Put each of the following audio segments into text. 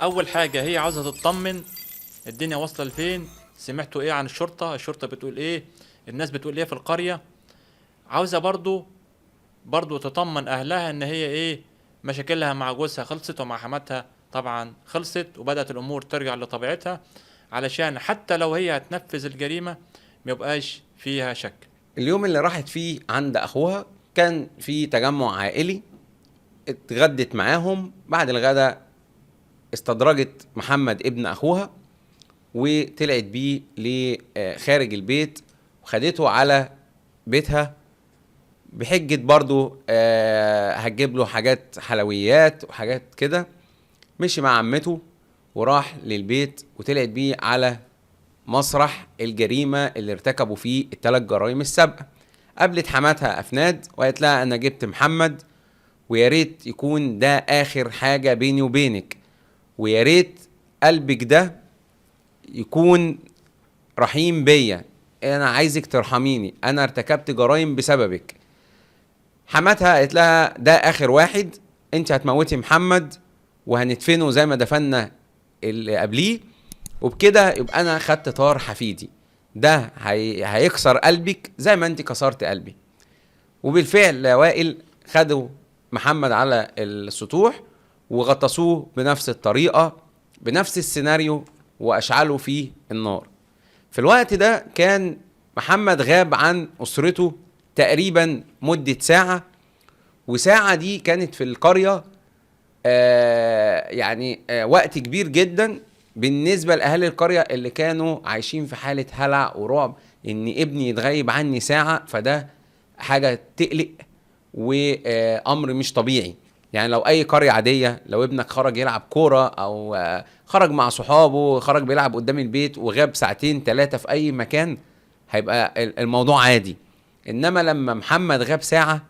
اول حاجه هي عاوزه تطمن الدنيا واصله لفين، سمعتوا ايه عن الشرطه، الشرطه بتقول ايه، الناس بتقول ايه في القريه. عاوزه برضو تطمن اهلها ان هي ايه، مشاكلها مع جوزها خلصت ومع حماتها طبعا خلصت، وبدات الامور ترجع لطبيعتها، علشان حتى لو هي هتنفذ الجريمه ما يبقاش فيها شك. اليوم اللي راحت فيه عند اخوها كان في تجمع عائلي، اتغدت معاهم. بعد الغداء استدرجت محمد ابن اخوها وطلعت بيه لخارج البيت وخدته على بيتها، بحجة برضو هتجيب له حاجات حلويات وحاجات كده. مشي مع عمته وراح للبيت وطلعت بيه على مسرح الجريمة اللي ارتكبوا فيه الثلاث جرائم السابقة. قابلت حماتها أفناد وقالت لها أنا جبت محمد، ويا ريت يكون ده آخر حاجة بيني وبينك، ويا ريت قلبك ده يكون رحيم بيا، أنا عايزك ترحميني، أنا ارتكبت جرائم بسببك. حماتها قالت لها ده آخر واحد، أنت هتموتي محمد وهندفنه زي ما دفنا اللي قبليه، وبكده يبقى انا خدت طار حفيدي، ده هيكسر قلبك زي ما انت كسرت قلبي. وبالفعل وائل خدوا محمد على السطوح وغطسوه بنفس الطريقة بنفس السيناريو واشعلوا فيه النار. في الوقت ده كان محمد غاب عن اسرته تقريبا مدة ساعة، وساعة دي كانت في القرية وقت كبير جدا بالنسبة لأهالي القرية اللي كانوا عايشين في حالة هلع ورعب إن ابني يتغيب عني ساعة، فده حاجة تقلق وأمر مش طبيعي. يعني لو أي قرية عادية، لو ابنك خرج يلعب كورة أو خرج مع صحابه، خرج بيلعب قدام البيت وغاب ساعتين 3 في أي مكان، هيبقى الموضوع عادي. إنما لما محمد غاب ساعة،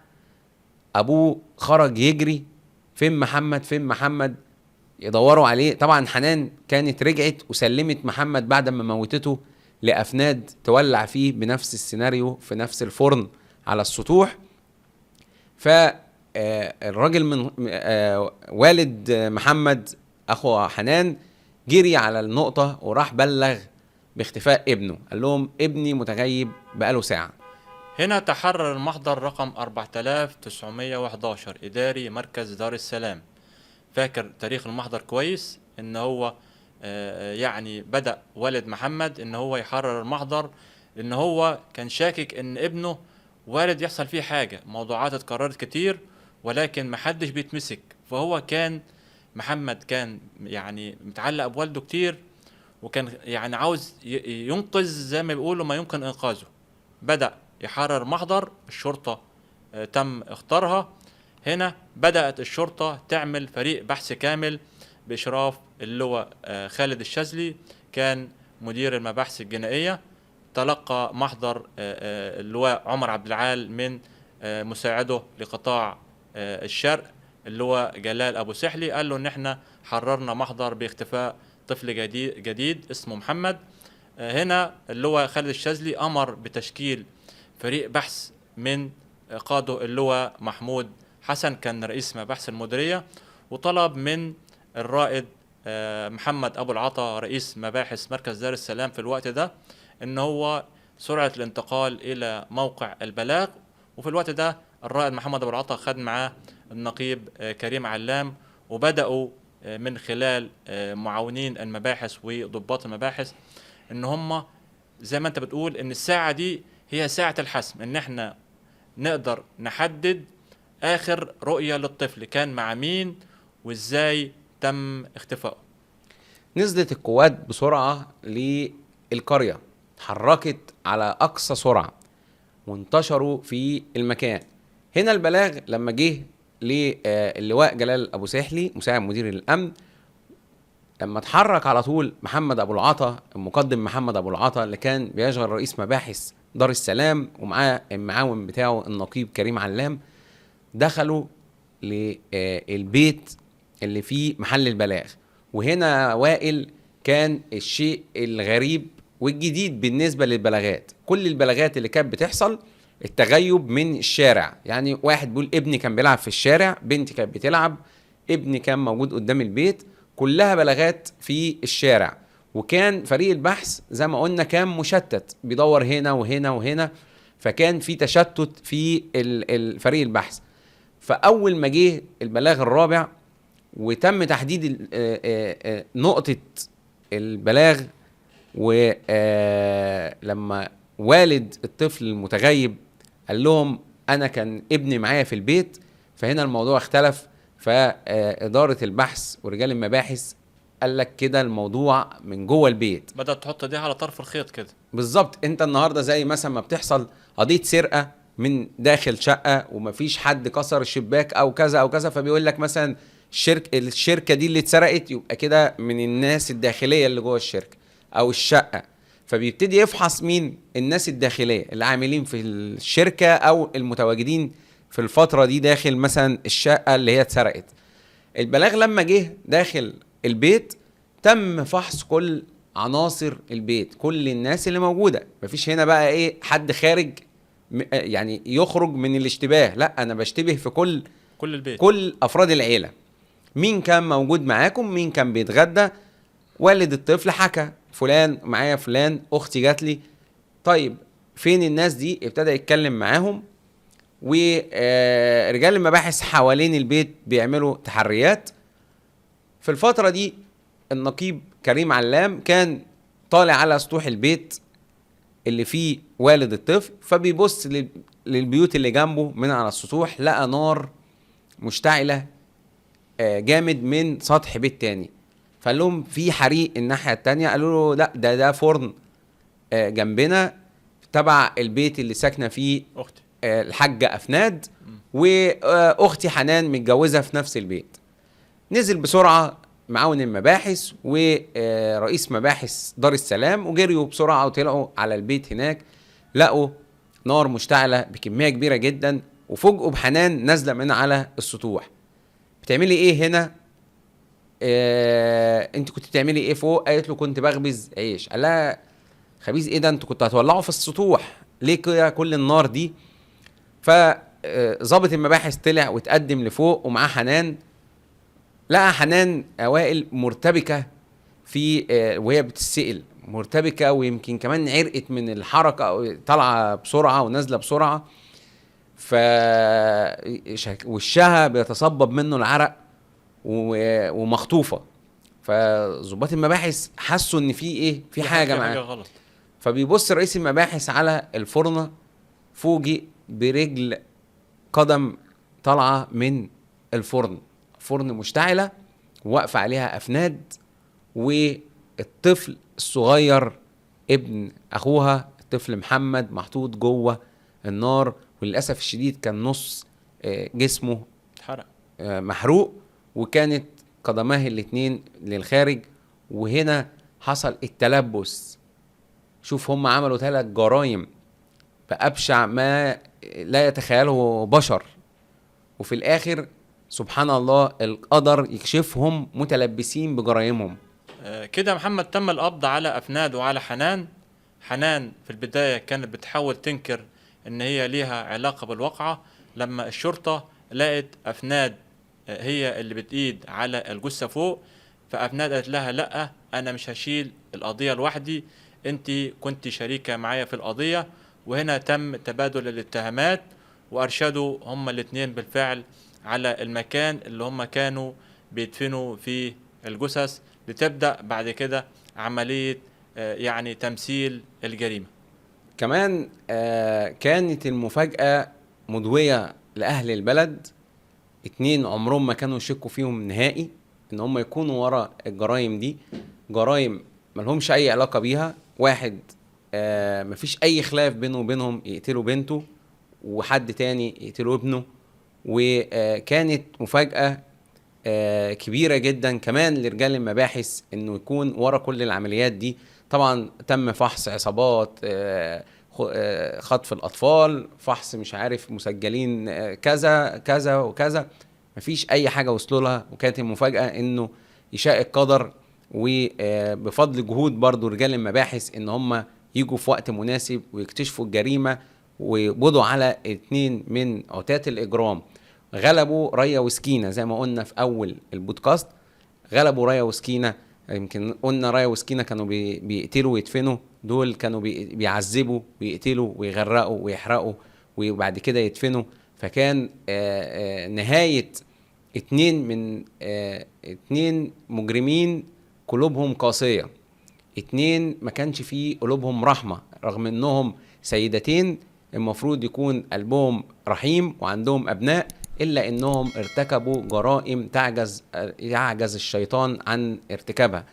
أبوه خرج يجري فين محمد فين محمد، يدوروا عليه. طبعا حنان كانت رجعت وسلمت محمد بعد ما موتته لأفناد تولع فيه بنفس السيناريو في نفس الفرن على السطوح. فالراجل من والد محمد أخو حنان جري على النقطة وراح بلغ باختفاء ابنه، قال لهم ابني متغيب بقاله ساعة. هنا تحرر المحضر رقم 4911 إداري مركز دار السلام. فاكر تاريخ المحضر كويس، ان هو يعني بدأ والد محمد ان هو يحرر المحضر، ان هو كان شاكك ان ابنه والد يحصل فيه حاجة، موضوعات اتكررت كتير ولكن محدش بيتمسك. فهو كان محمد كان يعني متعلق بوالده كتير، وكان يعني عاوز ينقذ زي ما بيقولوا ما يمكن انقاذه. بدأ يحرر محضر الشرطة، تم اختارها. هنا بدأت الشرطة تعمل فريق بحث كامل بإشراف اللواء خالد الشاذلي، كان مدير المباحث الجنائية. تلقى محضر اللواء عمر عبد العال من مساعده لقطاع الشرق اللواء جلال أبو سحلي، قال له إن إحنا حررنا محضر باختفاء طفل جديد اسمه محمد. هنا اللواء خالد الشاذلي أمر بتشكيل فريق بحث من قاده اللواء محمود حسن، كان رئيس مباحث المديرية، وطلب من الرائد محمد أبو العطا رئيس مباحث مركز دار السلام في الوقت ده إن هو سرعة الانتقال إلى موقع البلاغ. وفي الوقت ده الرائد محمد أبو العطا خد معاه النقيب كريم علام، وبدأوا من خلال معاونين المباحث وضباط المباحث إن هم زي ما أنت بتقول إن الساعة دي هي ساعة الحسم، إن إحنا نقدر نحدد آخر رؤية للطفل كان مع مين وإزاي تم اختفائه. نزلت القوات بسرعة للقرية، اتحركت على أقصى سرعة وانتشروا في المكان. هنا البلاغ لما جه للواء جلال أبو سحلي مساعد مدير الأمن، لما اتحرك على طول محمد أبو العطا، المقدم محمد أبو العطا اللي كان بيشغل رئيس مباحث دار السلام ومعاه المعاون بتاعه النقيب كريم علام، دخلوا للبيت اللي فيه محل البلاغ. وهنا وائل كان الشيء الغريب والجديد بالنسبة للبلاغات، كل البلاغات اللي كانت بتحصل التغيب من الشارع، يعني واحد بيقول ابني كان بيلعب في الشارع، بنتي كانت بتلعب، ابني كان موجود قدام البيت، كلها بلاغات في الشارع، وكان فريق البحث زي ما قلنا كان مشتت، بيدور هنا وهنا وهنا، فكان في تشتت في فريق البحث. فأول ما جه البلاغ الرابع وتم تحديد نقطة البلاغ، ولما والد الطفل المتغيب قال لهم أنا كان ابني معايا في البيت، فهنا الموضوع اختلف. فإدارة البحث ورجال المباحث قال لك كده الموضوع من جوه البيت، بدأت تحط دي على طرف الخيط كده. بالظبط. انت النهارده زي مثلا ما بتحصل قضيه سرقه من داخل شقه ومفيش حد كسر الشباك او كذا او كذا، فبيقول لك مثلا الشركه دي اللي اتسرقت، يبقى كده من الناس الداخليه اللي جوه الشركه او الشقه، فبيبتدي يفحص مين الناس الداخليه اللي عاملين في الشركه او المتواجدين في الفتره دي داخل مثلا الشقه اللي هي اتسرقت. البلاغ لما جه داخل البيت تم فحص كل عناصر البيت، كل الناس اللي موجوده، مفيش هنا بقى ايه حد خارج يعني يخرج من الاشتباه، لا انا بشتبه في كل البيت، كل افراد العيله. مين كان موجود معاكم، مين كان بيتغدى، والد الطفل حكى فلان معايا، فلان اختي جات لي. طيب فين الناس دي؟ ابتدى يتكلم معاهم، ورجال المباحث حوالين البيت بيعملوا تحريات. في الفترة دي النقيب كريم علام كان طالع على سطوح البيت اللي فيه والد الطفل، فبيبص للبيوت اللي جنبه من على السطوح، لقى نار مشتعلة جامد من سطح بيت تاني، فقال لهم في حريق الناحية التانية. قالوا له لا ده فرن جنبنا تبع البيت اللي ساكنة فيه اختي الحاجة أفناد واختي حنان متجوزة في نفس البيت. نزل بسرعة معاون المباحث ورئيس مباحث دار السلام، وجريوا بسرعة وطلعوا على البيت هناك، لقوا نار مشتعلة بكمية كبيرة جدا، وفوجئوا بحنان نازلة من على السطوح. بتعملي ايه هنا؟ انت كنت بتعملي ايه فوق؟ قالت له كنت بخبز عيش. قال لها خبيز ايه ده؟ انتوا كنتوا هتولعوا في السطوح ليه كده كل النار دي؟ فضابط المباحث طلع وتقدم لفوق ومعاه حنان، لقى حنان اوائل مرتبكه في وهي بتسئل، مرتبكه ويمكن كمان عرقت من الحركه، طالعه بسرعه ونازله بسرعه، وشها بيتصبب منه العرق ومخطوفه. فضباط المباحث حسوا ان في ايه، في حاجه معاه غلط. فبيبص رئيس المباحث على الفرنه، فوجئ برجل قدم طالعه من الفرن، فرن مشتعله واقفه عليها افناد، والطفل الصغير ابن اخوها الطفل محمد محطوط جوه النار، وللاسف الشديد كان نص جسمه اتحرق محروق، وكانت قدماه الاتنين للخارج. وهنا حصل التلبس. شوف هم عملوا 3 جرائم بأبشع ما لا يتخيله بشر، وفي الآخر سبحان الله القدر يكشفهم متلبسين بجرائمهم. كده محمد تم القبض على أفناد وعلى حنان. حنان في البداية كانت بتحاول تنكر ان هي ليها علاقة بالواقعة، لما الشرطة لقت أفناد هي اللي بتقيد على الجثة فوق، فأفناد قالت لها لا انا مش هشيل القضية لوحدي، انت كنت شريكة معايا في القضية. وهنا تم تبادل الاتهامات، وارشدوا هما الاثنين بالفعل على المكان اللي هما كانوا بيدفنوا فيه الجثث، لتبدأ بعد كده عملية يعني تمثيل الجريمة. كمان كانت المفاجأة مدوية لأهل البلد، 2 عمرهم ما كانوا يشكوا فيهم نهائي ان هم يكونوا ورا الجرائم دي، جرائم ملهمش اي علاقة بيها. واحد مفيش اي خلاف بينه وبينهم يقتلوا بنته، وحد تاني يقتلوا ابنه، وكانت مفاجأة كبيرة جدا كمان لرجال المباحث انه يكون ورا كل العمليات دي. طبعا تم فحص عصابات، خطف الاطفال، فحص مش عارف مسجلين كذا كذا وكذا، مفيش اي حاجة وصلوا لها. وكانت المفاجأة انه يشاء القدر وبفضل جهود برضو رجال المباحث ان هم يجوا في وقت مناسب ويكتشفوا الجريمة، ويقبضوا على 2 من عتاة الإجرام. غلبوا ريا وسكينة زي ما قلنا في أول البودكاست، غلبوا رايا وسكينة. يمكن قلنا رايا وسكينة كانوا بيقتلوا ويدفنوا، دول كانوا بيعذبوا ويقتلوا ويغرقوا ويحرقوا وبعد كده يدفنوا. فكان نهاية اتنين مجرمين قلوبهم قاسية، اتنين ما كانش فيه قلوبهم رحمة، رغم انهم سيدتين المفروض يكون قلبهم رحيم وعندهم ابناء، الا انهم ارتكبوا جرائم يعجز الشيطان عن ارتكابها.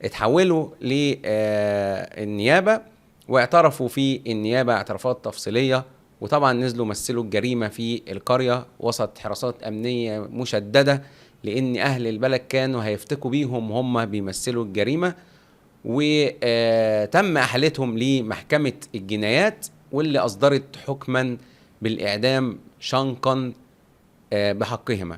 اتحولوا للنيابة واعترفوا في النيابة اعترافات تفصيلية، وطبعا نزلوا مثلوا الجريمة في القرية وسط حراسات أمنية مشددة، لأن أهل البلد كانوا هيفتكوا بيهم هم بيمثلوا الجريمة. وتم أحالتهم لمحكمة الجنايات، واللي أصدرت حكما بالإعدام شنقا بحقهما.